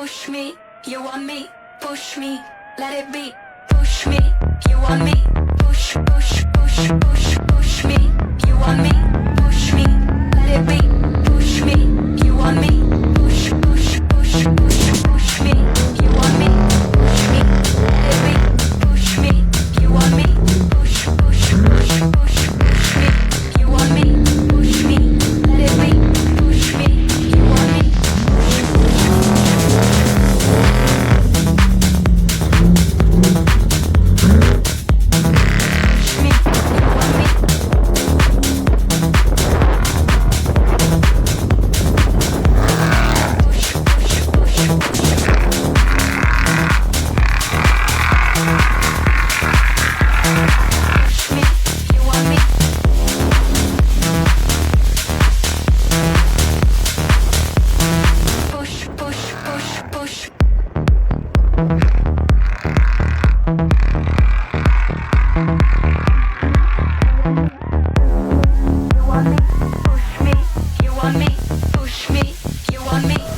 push me, you want me, push me, let it be, push me, you want me, push, push, push, push, push me, you want me, push me, let it be, push me, you want me, push, push, push, push, push me, you want me, push me, let it be, push me, you want me, push, push, push, push, push me, you want me, push me, let it be, push me, you want me, you want me, push me, you want me,